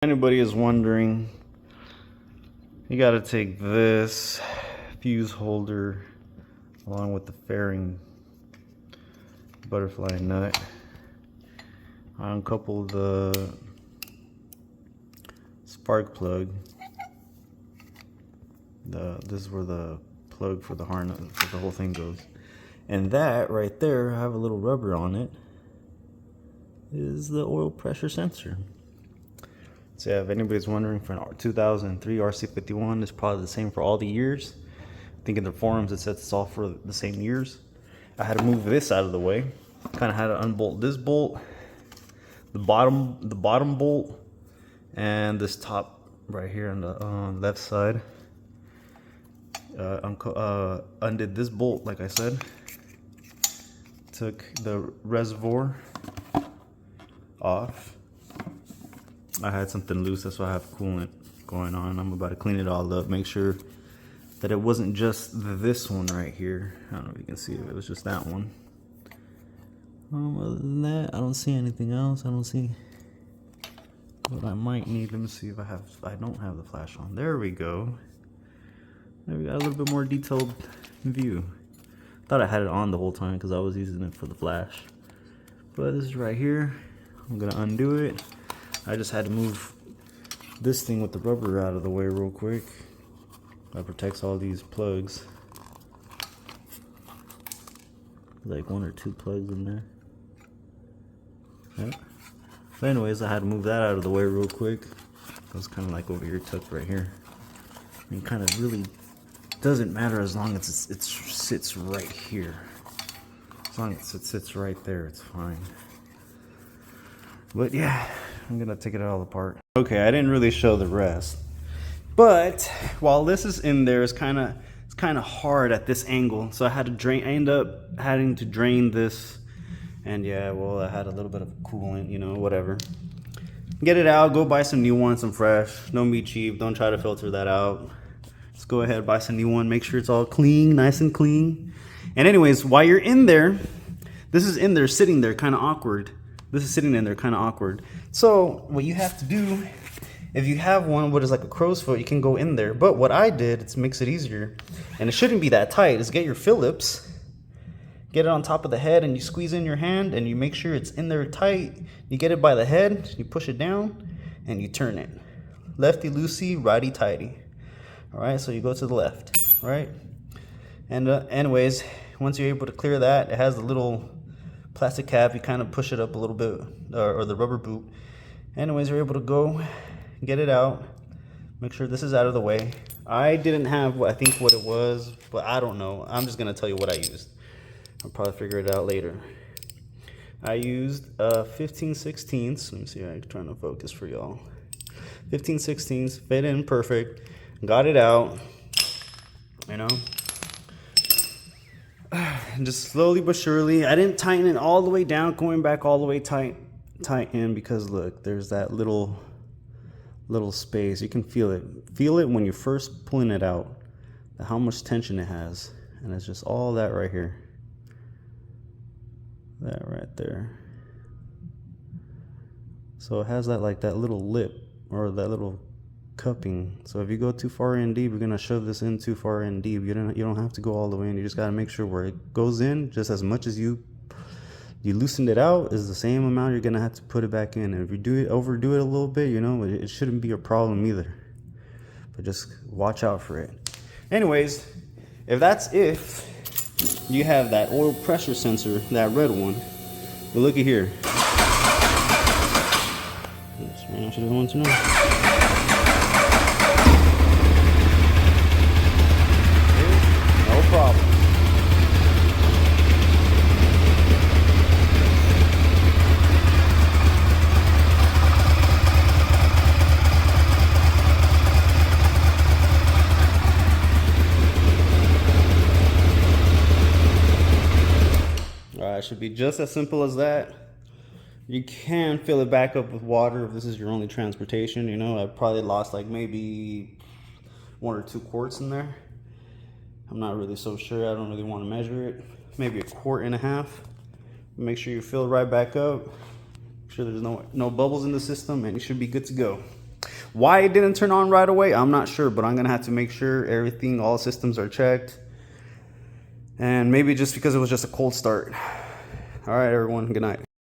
Anybody is wondering, you got to take this fuse holder along with the fairing butterfly nut, uncouple the spark plug. This is where the plug for the harness, for the whole thing goes, and that right there, I have a little rubber on it, is the oil pressure sensor. So yeah, if anybody's wondering, for an 2003 RC51, it's probably the same for all the years. I think in the forums it says it's all for the same years. I had to move this out of the way. Kind of had to unbolt this bolt, the bottom bolt, and this top right here on the left side. Undid this bolt, like I said. Took the reservoir off. I had something loose, that's why I have coolant going on. I'm about to clean it all up, make sure that it wasn't just this one right here. I don't know if you can see it, it was just that one. Other than that, I don't see anything else. I don't see what I might need. Let me see if I don't have the flash on. There we go. There we got a little bit more detailed view. Thought I had it on the whole time because I was using it for the flash. But this is right here. I'm gonna undo it. I just had to move this thing with the rubber out of the way real quick. That protects all these plugs. Like 1 or 2 plugs in there. Yep. But anyways, I had to move that out of the way real quick. It was kind of like over here, tucked right here. And kind of really doesn't matter as long as it sits right here. As long as it sits right there, it's fine. But yeah, I'm gonna take it all apart. Okay, I didn't really show the rest, but while this is in there, it's kind of hard at this angle, so I had to drain. I ended up having to drain this, and yeah, well, I had a little bit of coolant, you know, whatever. Get it out. Go buy some new one, some fresh. Don't be cheap. Don't try to filter that out. Just go ahead, buy some new one. Make sure it's all clean, nice and clean. And anyways, while you're in there, this is in there sitting there, kind of awkward. This is sitting in there kind of awkward. So what you have to do, if you have one what is like a crow's foot, you can go in there. But what I did, it makes it easier, and it shouldn't be that tight, is get your Phillips, get it on top of the head, and you squeeze in your hand, and you make sure it's in there tight. You get it by the head, you push it down, and you turn it. Lefty loosey, righty tighty. All right, so you go to the left, right? And anyways, once you're able to clear that, it has the little plastic cap. You kind of push it up a little bit, or the rubber boot. Anyways, you're able to go get it out. Make sure this is out of the way. I didn't have what I think what it was, but I don't know. I'm just gonna tell you what I used. I'll probably figure it out later. I used 15/16. Let me see. I'm trying to focus for y'all. 15/16 fit in perfect. Got it out. You know. Just slowly but surely. I didn't tighten it all the way down, going back all the way tight in, because look, there's that little space. You can feel it when you're first pulling it out, how much tension it has, and it's just all that right here, that right there. So it has that, like that little lip, or that little cupping. So if you go too far in deep, you're gonna shove this in too far in deep. You don't have to go all the way in. You just gotta make sure where it goes in, just as much as you loosened it out, is the same amount you're gonna have to put it back in. And if you overdo it a little bit, you know, it shouldn't be a problem either. But just watch out for it. Anyways, if you have that oil pressure sensor, that red one, but look at here. I should have wanted to know. Problem. Alright, it should be just as simple as that. You can fill it back up with water if this is your only transportation. You know, I probably lost like maybe 1 or 2 quarts in there. I'm not really so sure. I don't really want to measure it. Maybe 1.5 quarts. Make sure you fill it right back up. Make sure there's no bubbles in the system, and you should be good to go. Why it didn't turn on right away, I'm not sure, but I'm gonna have to make sure everything, all systems are checked. And maybe just because it was just a cold start. All right, everyone, good night.